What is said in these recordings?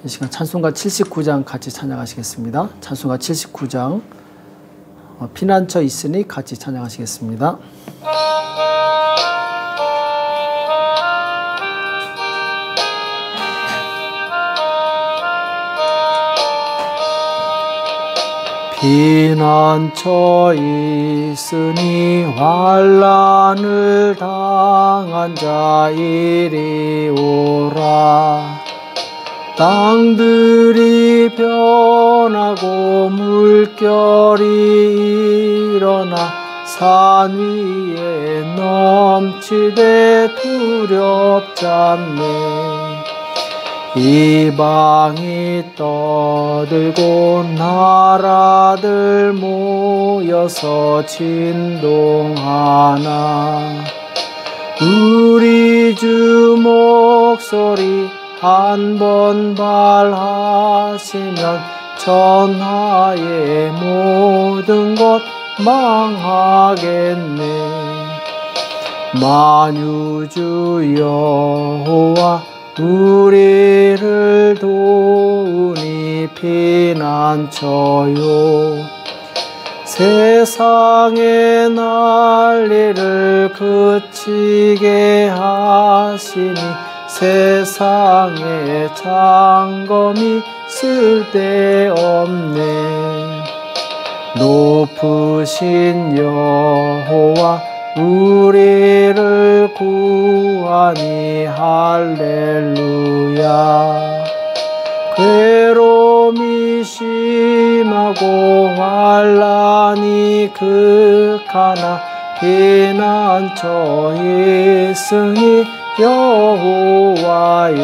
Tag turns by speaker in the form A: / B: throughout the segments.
A: 이 시간 찬송가 79장 같이 찬양하시겠습니다. 찬송가 79장 피난처 있으니 같이 찬양하시겠습니다. 피난처 있으니 환난을 당한 자 이리 오라. 땅들이 변하고 물결이 일어나 산 위에 넘치되 두렵잖네. 이방이 떠들고 나라들 모여서 진동하나 우리 주 목소리 한 번 발하시면 전하의 모든 것 망하겠네. 만유주 여호와 우리를 도우니 피난처요. 세상의 난리를 그치게 하시니 세상의 장검이 쓸데없네. 높으신 여호와 우리를 구하니 할렐루야. 괴로움이 심하고 환난이 극하나 피난처 있으니 여호와요.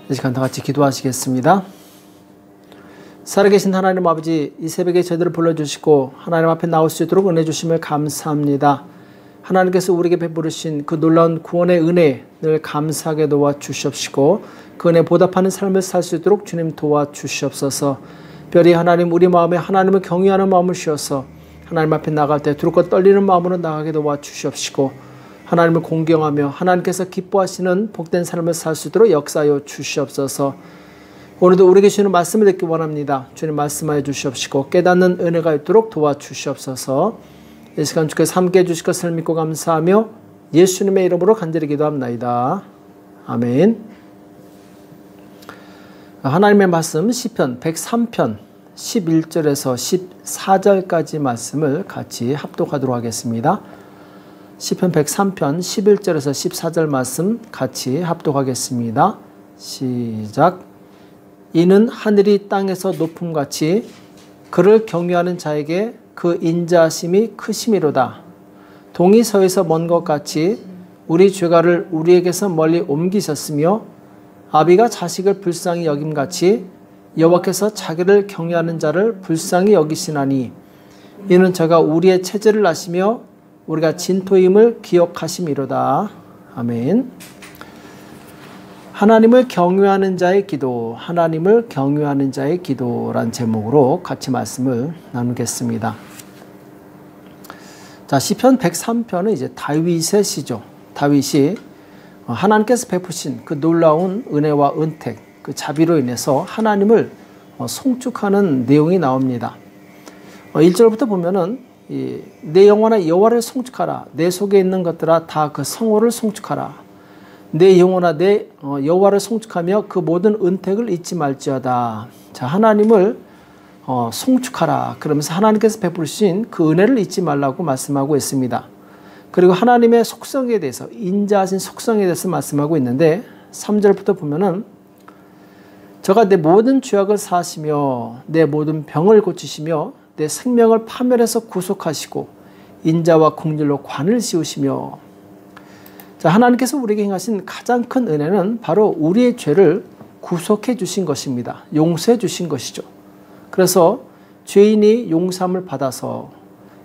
A: 이 시간 다 같이 기도하시겠습니다. 살아계신 하나님 아버지, 이 새벽에 저희들을 불러주시고 하나님 앞에 나올 수 있도록 은혜 주심을 감사합니다. 하나님께서 우리에게 베푸르신 그 놀라운 구원의 은혜 늘 감사하게 도와주시옵시고 그 은혜 보답하는 삶을 살 수 있도록 주님 도와주시옵소서. 별이 하나님, 우리 마음에 하나님을 경외하는 마음을 주셔서 하나님 앞에 나갈 때 두렵고 떨리는 마음으로 나가게 도와주시옵시고 하나님을 공경하며 하나님께서 기뻐하시는 복된 삶을 살 수 있도록 역사하여 주시옵소서. 오늘도 우리에게 주시는 말씀을 듣기 원합니다. 주님 말씀하여 주시옵시고 깨닫는 은혜가 있도록 도와주시옵소서. 이 시간 주께서 함께 해주실 것을 믿고 감사하며 예수님의 이름으로 간절히 기도합나이다. 아멘. 하나님의 말씀 시편 103편 11절에서 14절까지 말씀을 같이 합독하도록 하겠습니다. 시편 103편 11절에서 14절 말씀 같이 합독하겠습니다. 시작. 이는 하늘이 땅에서 높음같이 그를 경외하는 자에게 그 인자하심이 크심이로다. 동이 서에서 먼 것 같이 우리 죄가를 우리에게서 멀리 옮기셨으며 아비가 자식을 불쌍히 여김같이 여호와께서 자기를 경외하는 자를 불쌍히 여기시나니 이는 저가 우리의 체질을 아시며 우리가 진토임을 기억하심이로다. 아멘. 하나님을 경외하는 자의 기도, 하나님을 경외하는 자의 기도란 제목으로 같이 말씀을 나누겠습니다. 자, 시편 103편은 이제 다윗의 시죠. 다윗이 하나님께서 베푸신 그 놀라운 은혜와 은택, 그 자비로 인해서 하나님을 송축하는 내용이 나옵니다. 1절부터 보면은 내 영혼아 여호와를 송축하라. 내 속에 있는 것들아 다 그 성호를 송축하라. 내 영혼아 내 여호와를 송축하며 그 모든 은택을 잊지 말지어다. 자, 하나님을 송축하라. 그러면서 하나님께서 베푸신 그 은혜를 잊지 말라고 말씀하고 있습니다. 그리고 하나님의 속성에 대해서, 인자하신 속성에 대해서 말씀하고 있는데 3절부터 보면은 저가 내 모든 죄악을 사하시며 내 모든 병을 고치시며 내 생명을 파멸해서 구속하시고 인자와 긍휼로 관을 씌우시며. 자, 하나님께서 우리에게 행하신 가장 큰 은혜는 바로 우리의 죄를 구속해 주신 것입니다. 용서해 주신 것이죠. 그래서 죄인이 용서함을 받아서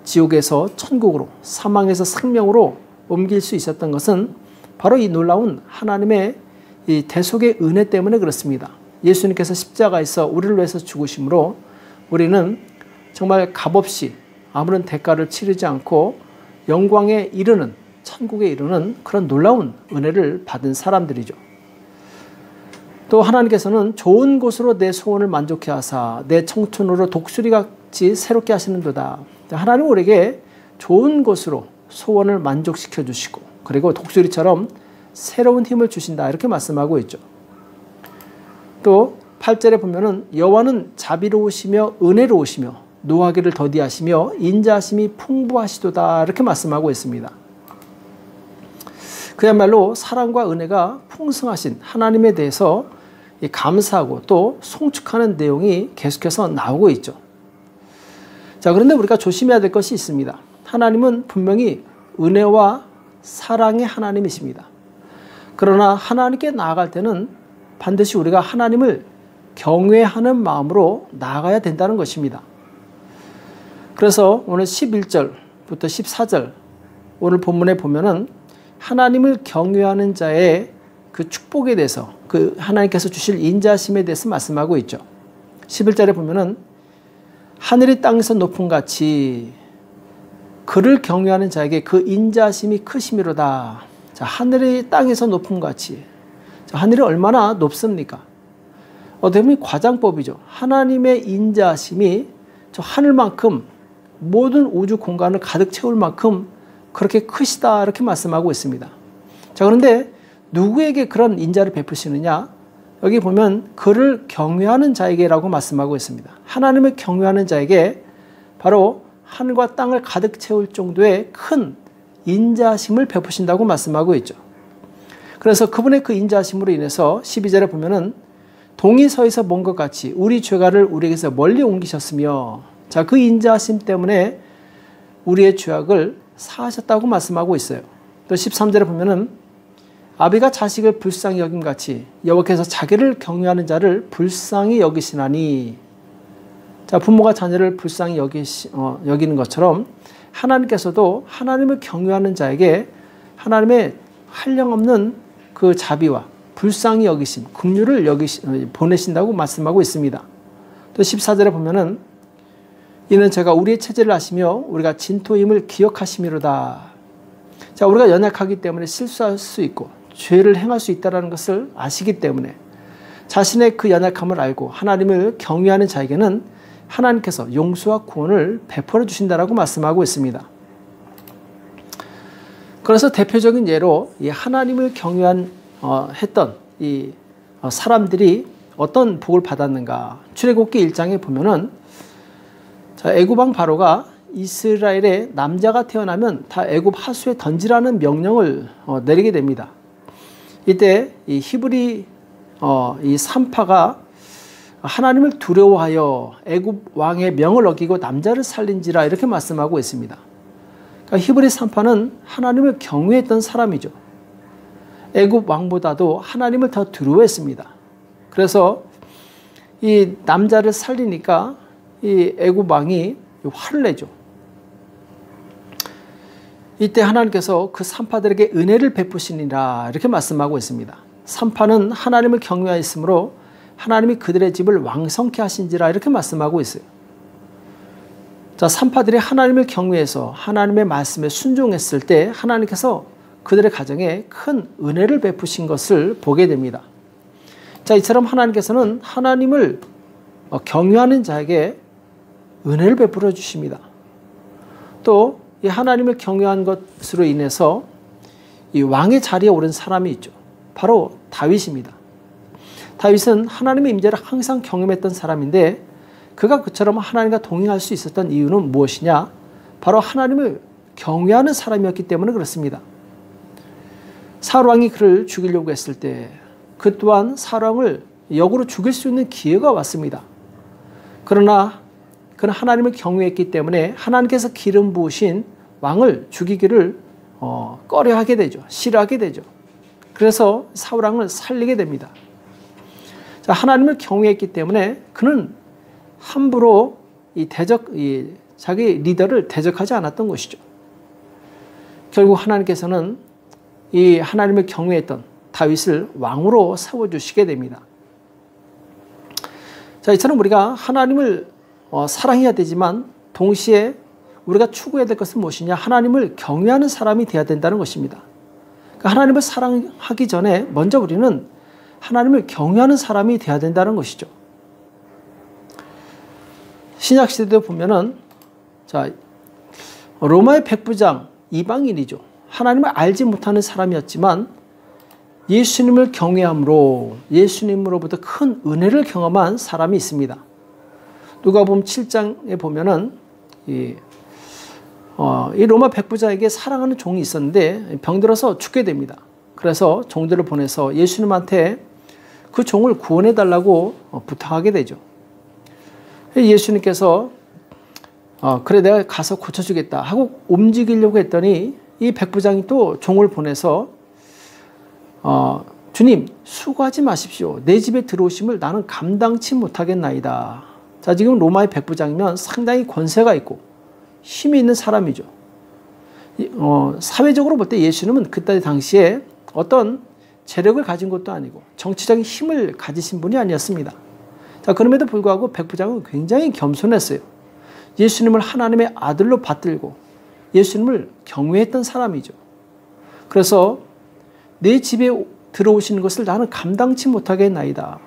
A: 지옥에서 천국으로, 사망에서 생명으로 옮길 수 있었던 것은 바로 이 놀라운 하나님의 이 대속의 은혜 때문에 그렇습니다. 예수님께서 십자가에서 우리를 위해서 죽으심으로 우리는 정말 값없이 아무런 대가를 치르지 않고 영광에 이르는 천국에 이르는 그런 놀라운 은혜를 받은 사람들이죠. 또 하나님께서는 좋은 곳으로 내 소원을 만족해 하사 내 청춘으로 독수리같이 새롭게 하시는도다. 하나님은 우리에게 좋은 곳으로 소원을 만족시켜 주시고 그리고 독수리처럼 새로운 힘을 주신다 이렇게 말씀하고 있죠. 또 8절에 보면은 여호와는 자비로우시며 은혜로우시며 노하기를 더디하시며 인자하심이 풍부하시도다 이렇게 말씀하고 있습니다. 그야말로 사랑과 은혜가 풍성하신 하나님에 대해서 감사하고 또 송축하는 내용이 계속해서 나오고 있죠. 자, 그런데 우리가 조심해야 될 것이 있습니다. 하나님은 분명히 은혜와 사랑의 하나님이십니다. 그러나 하나님께 나아갈 때는 반드시 우리가 하나님을 경외하는 마음으로 나아가야 된다는 것입니다. 그래서 오늘 11절부터 14절 오늘 본문에 보면은 하나님을 경외하는 자의 그 축복에 대해서 그 하나님께서 주실 인자심에 대해서 말씀하고 있죠. 11절에 보면은 하늘이 땅에서 높음 같이 그를 경외하는 자에게 그 인자심이 크심이로다. 자, 하늘이 땅에서 높음 같이. 자, 하늘이 얼마나 높습니까? 어떻게 보면 과장법이죠. 하나님의 인자심이 저 하늘만큼 모든 우주 공간을 가득 채울 만큼 그렇게 크시다 이렇게 말씀하고 있습니다. 자, 그런데 누구에게 그런 인자를 베푸시느냐? 여기 보면 그를 경외하는 자에게라고 말씀하고 있습니다. 하나님을 경외하는 자에게 바로 하늘과 땅을 가득 채울 정도의 큰 인자심을 베푸신다고 말씀하고 있죠. 그래서 그분의 그 인자심으로 인해서 12절에 보면은 동이 서에서 먼 것 같이 우리 죄가를 우리에게서 멀리 옮기셨으며 자, 그 인자심 때문에 우리의 죄악을 사하셨다고 말씀하고 있어요. 또 13절에 보면은 아비가 자식을 불쌍히 여김같이 여호와께서 자기를 경외하는 자를 불쌍히 여기시나니 자, 부모가 자녀를 불쌍히 여기는 것처럼 하나님께서도 하나님을 경외하는 자에게 하나님의 한량없는 그 자비와 불쌍히 여기심, 긍휼을 보내신다고 말씀하고 있습니다. 또 14절에 보면은 이는 제가 우리의 체질을 아시며 우리가 진토임을 기억하심이로다. 자, 우리가 연약하기 때문에 실수할 수 있고 죄를 행할 수 있다는 것을 아시기 때문에 자신의 그 연약함을 알고 하나님을 경외하는 자에게는 하나님께서 용서와 구원을 베풀어 주신다라고 말씀하고 있습니다. 그래서 대표적인 예로 이 하나님을 했던 이 사람들이 어떤 복을 받았는가? 출애굽기 1장에 보면은 자, 애굽 왕 바로가 이스라엘의 남자가 태어나면 다 애굽 하수에 던지라는 명령을 내리게 됩니다. 이때 이 히브리 이 산파가 하나님을 두려워하여 애굽 왕의 명을 어기고 남자를 살린지라 이렇게 말씀하고 있습니다. 그러니까 히브리 산파는 하나님을 경외했던 사람이죠. 애굽 왕보다도 하나님을 더 두려워했습니다. 그래서 이 남자를 살리니까 이 애굽 왕이 화를 내죠. 이때 하나님께서 그 산파들에게 은혜를 베푸시니라 이렇게 말씀하고 있습니다. 산파는 하나님을 경외하였으므로 하나님이 그들의 집을 왕성케 하신지라 이렇게 말씀하고 있어요. 자, 산파들이 하나님을 경외해서 하나님의 말씀에 순종했을 때 하나님께서 그들의 가정에 큰 은혜를 베푸신 것을 보게 됩니다. 자, 이처럼 하나님께서는 하나님을 경외하는 자에게 은혜를 베풀어 주십니다. 또 이 하나님을 경외한 것으로 인해서 이 왕의 자리에 오른 사람이 있죠. 바로 다윗입니다. 다윗은 하나님의 임재를 항상 경험했던 사람인데 그가 그처럼 하나님과 동행할 수 있었던 이유는 무엇이냐? 바로 하나님을 경외하는 사람이었기 때문에 그렇습니다. 사울 왕이 그를 죽이려고 했을 때 그 또한 사울 왕을 역으로 죽일 수 있는 기회가 왔습니다. 그러나 그는 하나님을 경외했기 때문에 하나님께서 기름 부으신 왕을 죽이기를 꺼려하게 되죠. 싫어하게 되죠. 그래서 사울 왕을 살리게 됩니다. 자, 하나님을 경외했기 때문에 그는 함부로 자기 리더를 대적하지 않았던 것이죠. 결국 하나님께서는 이 하나님을 경외했던 다윗을 왕으로 세워주시게 됩니다. 자, 이처럼 우리가 하나님을 사랑해야 되지만 동시에 우리가 추구해야 될 것은 무엇이냐? 하나님을 경외하는 사람이 되어야 된다는 것입니다. 그러니까 하나님을 사랑하기 전에 먼저 우리는 하나님을 경외하는 사람이 되어야 된다는 것이죠. 신약시대도 보면은, 자, 로마의 백부장, 이방인이죠. 하나님을 알지 못하는 사람이었지만 예수님을 경외함으로 예수님으로부터 큰 은혜를 경험한 사람이 있습니다. 누가복음 7장에 보면은 이 로마 백부장에게 사랑하는 종이 있었는데 병들어서 죽게 됩니다. 그래서 종들을 보내서 예수님한테 그 종을 구원해 달라고 부탁하게 되죠. 예수님께서 그래 내가 가서 고쳐주겠다 하고 움직이려고 했더니 이 백부장이 또 종을 보내서 주님 수고하지 마십시오. 내 집에 들어오심을 나는 감당치 못하겠나이다. 자, 지금 로마의 백부장이면 상당히 권세가 있고 힘이 있는 사람이죠. 사회적으로 볼 때 예수님은 그때 당시에 어떤 재력을 가진 것도 아니고 정치적인 힘을 가지신 분이 아니었습니다. 자, 그럼에도 불구하고 백부장은 굉장히 겸손했어요. 예수님을 하나님의 아들로 받들고 예수님을 경외했던 사람이죠. 그래서 내 집에 들어오시는 것을 나는 감당치 못하겠나이다.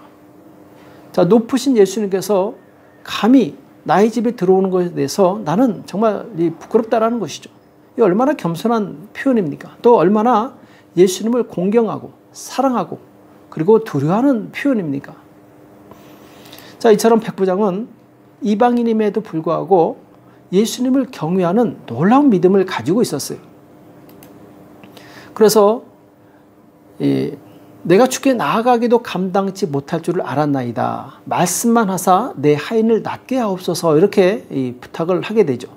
A: 자, 높으신 예수님께서 감히 나의 집에 들어오는 것에 대해서 나는 정말 부끄럽다라는 것이죠. 이 얼마나 겸손한 표현입니까? 또 얼마나 예수님을 공경하고 사랑하고 그리고 두려워하는 표현입니까? 자, 이처럼 백부장은 이방인임에도 불구하고 예수님을 경외하는 놀라운 믿음을 가지고 있었어요. 그래서 내가 주께 나아가기도 감당치 못할 줄을 알았나이다. 말씀만 하사 내 하인을 낫게 하옵소서 이렇게 부탁을 하게 되죠.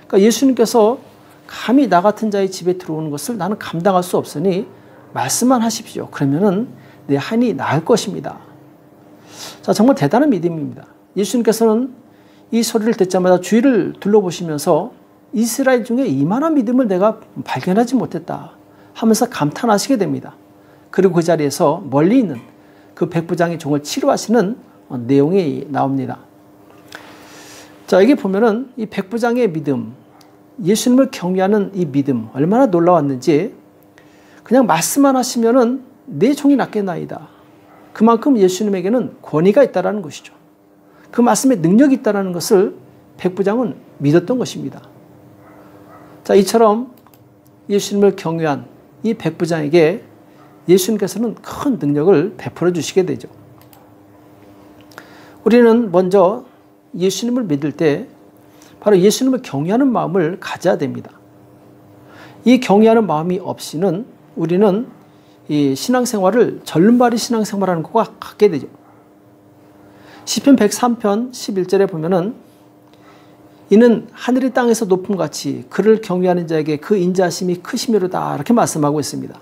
A: 그러니까 예수님께서 감히 나 같은 자의 집에 들어오는 것을 나는 감당할 수 없으니 말씀만 하십시오. 그러면은 내 하인이 나을 것입니다. 자, 정말 대단한 믿음입니다. 예수님께서는 이 소리를 듣자마자 주위를 둘러보시면서 이스라엘 중에 이만한 믿음을 내가 발견하지 못했다 하면서 감탄하시게 됩니다. 그리고 그 자리에서 멀리 있는 그 백부장의 종을 치료하시는 내용이 나옵니다. 자, 여기 보면은 이 백부장의 믿음, 예수님을 경외하는 이 믿음 얼마나 놀라웠는지 그냥 말씀만 하시면은 내 종이 낫겠나이다. 그만큼 예수님에게는 권위가 있다는 것이죠. 그 말씀에 능력이 있다는 것을 백부장은 믿었던 것입니다. 자, 이처럼 예수님을 경외한 이 백부장에게 예수님께서는 큰 능력을 베풀어 주시게 되죠. 우리는 먼저 예수님을 믿을 때 바로 예수님을 경외하는 마음을 가져야 됩니다. 이 경외하는 마음이 없이는 우리는 이 신앙생활을 절름발이 신앙생활하는 것과 같게 되죠. 시편 103편 11절에 보면은 이는 하늘이 땅에서 높음같이 그를 경외하는 자에게 그 인자하심이 크심이로다 이렇게 말씀하고 있습니다.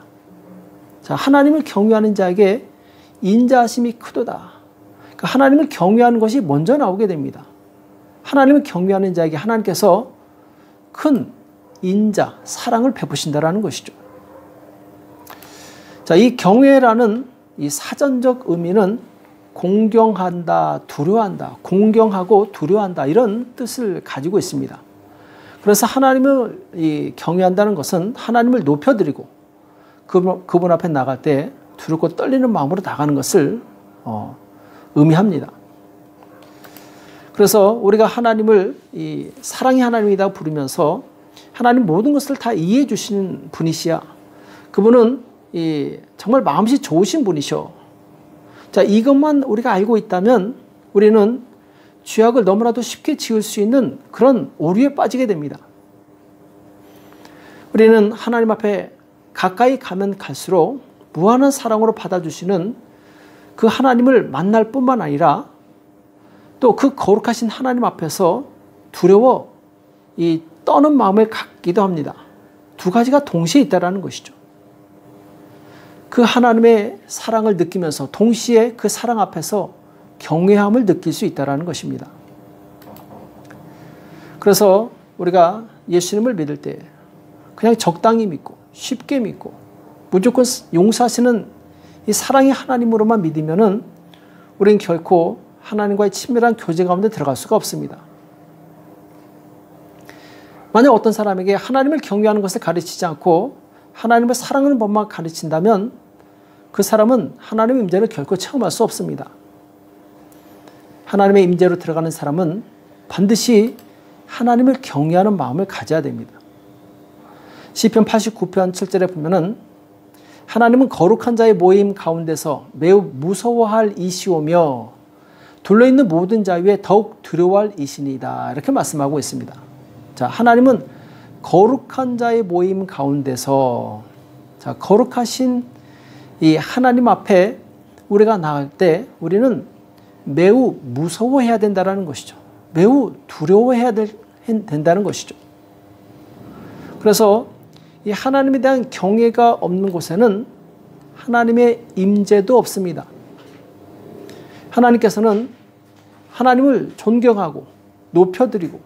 A: 자, 하나님을 경외하는 자에게 인자하심이 크도다. 그러니까 하나님을 경외하는 것이 먼저 나오게 됩니다. 하나님을 경외하는 자에게 하나님께서 큰 인자, 사랑을 베푸신다라는 것이죠. 자, 이 경외라는 이 사전적 의미는 공경한다, 두려워한다, 공경하고 두려워한다 이런 뜻을 가지고 있습니다. 그래서 하나님을 경외한다는 것은 하나님을 높여드리고 그분 앞에 나갈 때 두렵고 떨리는 마음으로 나가는 것을 의미합니다. 그래서 우리가 하나님을 이 사랑의 하나님이다 부르면서 하나님 모든 것을 다 이해해 주시는 분이시야. 그분은 정말 마음씨 좋으신 분이셔. 자, 이것만 우리가 알고 있다면 우리는 죄악을 너무나도 쉽게 지을 수 있는 그런 오류에 빠지게 됩니다. 우리는 하나님 앞에 가까이 가면 갈수록 무한한 사랑으로 받아주시는 그 하나님을 만날 뿐만 아니라 또 그 거룩하신 하나님 앞에서 두려워 떠는 마음을 갖기도 합니다. 두 가지가 동시에 있다는 것이죠. 그 하나님의 사랑을 느끼면서 동시에 그 사랑 앞에서 경외함을 느낄 수 있다는 것입니다. 그래서 우리가 예수님을 믿을 때 그냥 적당히 믿고 쉽게 믿고 무조건 용서하시는 이 사랑의 하나님으로만 믿으면은 우리는 결코 하나님과의 친밀한 교제 가운데 들어갈 수가 없습니다. 만약 어떤 사람에게 하나님을 경외하는 것을 가르치지 않고 하나님을 사랑하는 법만 가르친다면 그 사람은 하나님의 임재를 결코 체험할 수 없습니다. 하나님의 임재로 들어가는 사람은 반드시 하나님을 경외하는 마음을 가져야 됩니다. 시편 89편 7절에 보면은 하나님은 거룩한 자의 모임 가운데서 매우 무서워할 이시오며 둘러있는 모든 자 위에 더욱 두려워할 이시니이다. 이렇게 말씀하고 있습니다. 자, 하나님은 거룩한 자의 모임 가운데서, 자, 거룩하신 이 하나님 앞에 우리가 나갈 때 우리는 매우 무서워해야 된다는 것이죠. 매우 두려워해야 된다는 것이죠. 그래서 이 하나님에 대한 경외가 없는 곳에는 하나님의 임재도 없습니다. 하나님께서는 하나님을 존경하고 높여드리고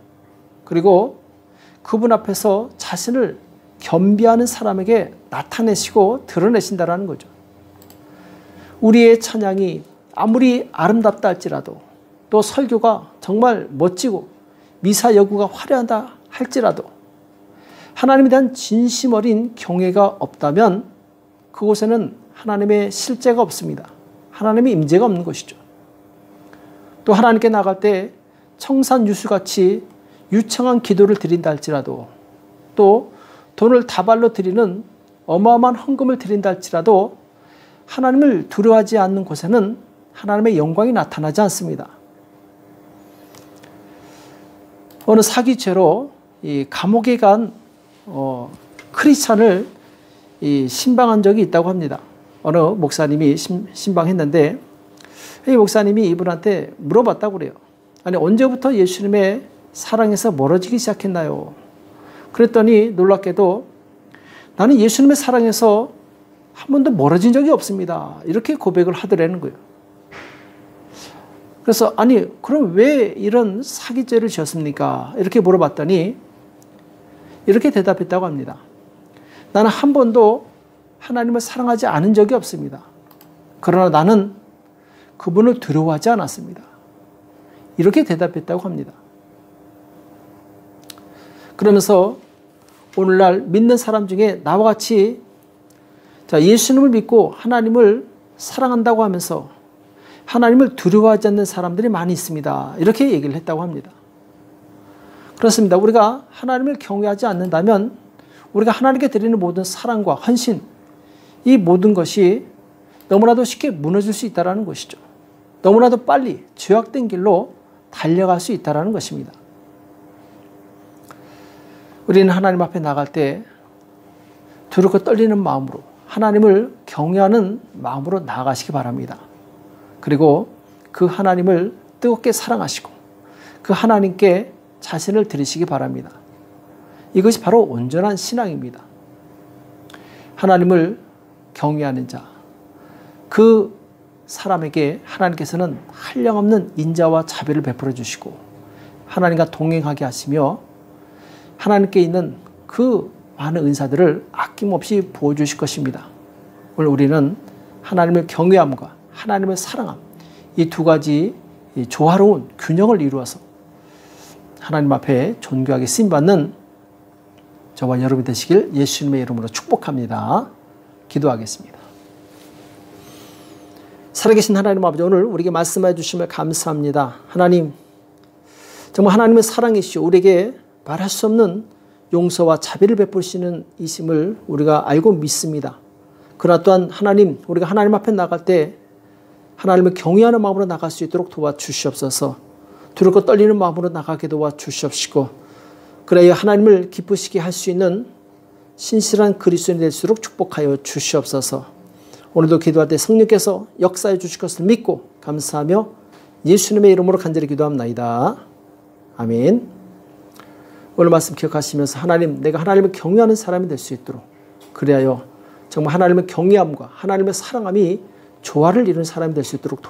A: 그리고 그분 앞에서 자신을 겸비하는 사람에게 나타내시고 드러내신다는 거죠. 우리의 찬양이 아무리 아름답다 할지라도 또 설교가 정말 멋지고 미사 여구가 화려하다 할지라도 하나님에 대한 진심 어린 경외가 없다면 그곳에는 하나님의 실제가 없습니다. 하나님의 임재가 없는 것이죠. 또 하나님께 나갈 때 청산유수같이 유창한 기도를 드린다 할지라도 또 돈을 다발로 드리는 어마어마한 헌금을 드린다 할지라도 하나님을 두려워하지 않는 곳에는 하나님의 영광이 나타나지 않습니다. 어느 사기죄로 이 감옥에 간 크리스찬을 신방한 적이 있다고 합니다. 어느 목사님이 신방했는데 이 목사님이 이분한테 물어봤다고 그래요. 아니, 언제부터 예수님의 사랑에서 멀어지기 시작했나요? 그랬더니 놀랍게도 나는 예수님의 사랑에서 한 번도 멀어진 적이 없습니다. 이렇게 고백을 하더라는 거예요. 그래서 아니, 그럼 왜 이런 사기죄를 지었습니까? 이렇게 물어봤더니 이렇게 대답했다고 합니다. 나는 한 번도 하나님을 사랑하지 않은 적이 없습니다. 그러나 나는 그분을 두려워하지 않았습니다. 이렇게 대답했다고 합니다. 그러면서 오늘날 믿는 사람 중에 나와 같이 예수님을 믿고 하나님을 사랑한다고 하면서 하나님을 두려워하지 않는 사람들이 많이 있습니다. 이렇게 얘기를 했다고 합니다. 그렇습니다. 우리가 하나님을 경외하지 않는다면 우리가 하나님께 드리는 모든 사랑과 헌신, 이 모든 것이 너무나도 쉽게 무너질 수 있다는 것이죠. 너무나도 빨리 죄악된 길로 달려갈 수 있다는 것입니다. 우리는 하나님 앞에 나갈 때 두렵고 떨리는 마음으로 하나님을 경외하는 마음으로 나아가시기 바랍니다. 그리고 그 하나님을 뜨겁게 사랑하시고 그 하나님께 자신을 드리시기 바랍니다. 이것이 바로 온전한 신앙입니다. 하나님을 경외하는 자, 그 사람에게 하나님께서는 한량없는 인자와 자비를 베풀어 주시고 하나님과 동행하게 하시며 하나님께 있는 그 많은 은사들을 아낌없이 부어주실 것입니다. 오늘 우리는 하나님을 경외함과 하나님을 사랑함, 이 두 가지 조화로운 균형을 이루어서 하나님 앞에 존귀하게 쓰임받는 저와 여러분이 되시길 예수님의 이름으로 축복합니다. 기도하겠습니다. 살아계신 하나님 아버지, 오늘 우리에게 말씀해 주심을 감사합니다. 하나님, 정말 하나님의 사랑이시오. 우리에게 말할 수 없는 용서와 자비를 베푸시는 이심을 우리가 알고 믿습니다. 그러나 또한 하나님, 우리가 하나님 앞에 나갈 때 하나님을 경외하는 마음으로 나갈 수 있도록 도와주시옵소서. 두렵고 떨리는 마음으로 나가게 도와주시옵시고 그래야 하나님을 기쁘시게 할 수 있는 신실한 그리스도인이 될수록 축복하여 주시옵소서. 오늘도 기도할 때 성령께서 역사해 주실 것을 믿고 감사하며 예수님의 이름으로 간절히 기도합나이다. 아멘. 오늘 말씀 기억하시면서 하나님, 내가 하나님을 경외하는 사람이 될 수 있도록 그리하여 정말 하나님의 경외함과 하나님의 사랑함이 조화를 이루는 사람이 될 수 있도록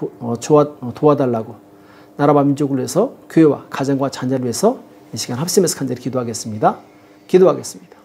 A: 도와달라고 나라와 민족을 위해서 교회와 가정과 자녀를 위해서 이 시간 합심해서 간절히 기도하겠습니다. 기도하겠습니다.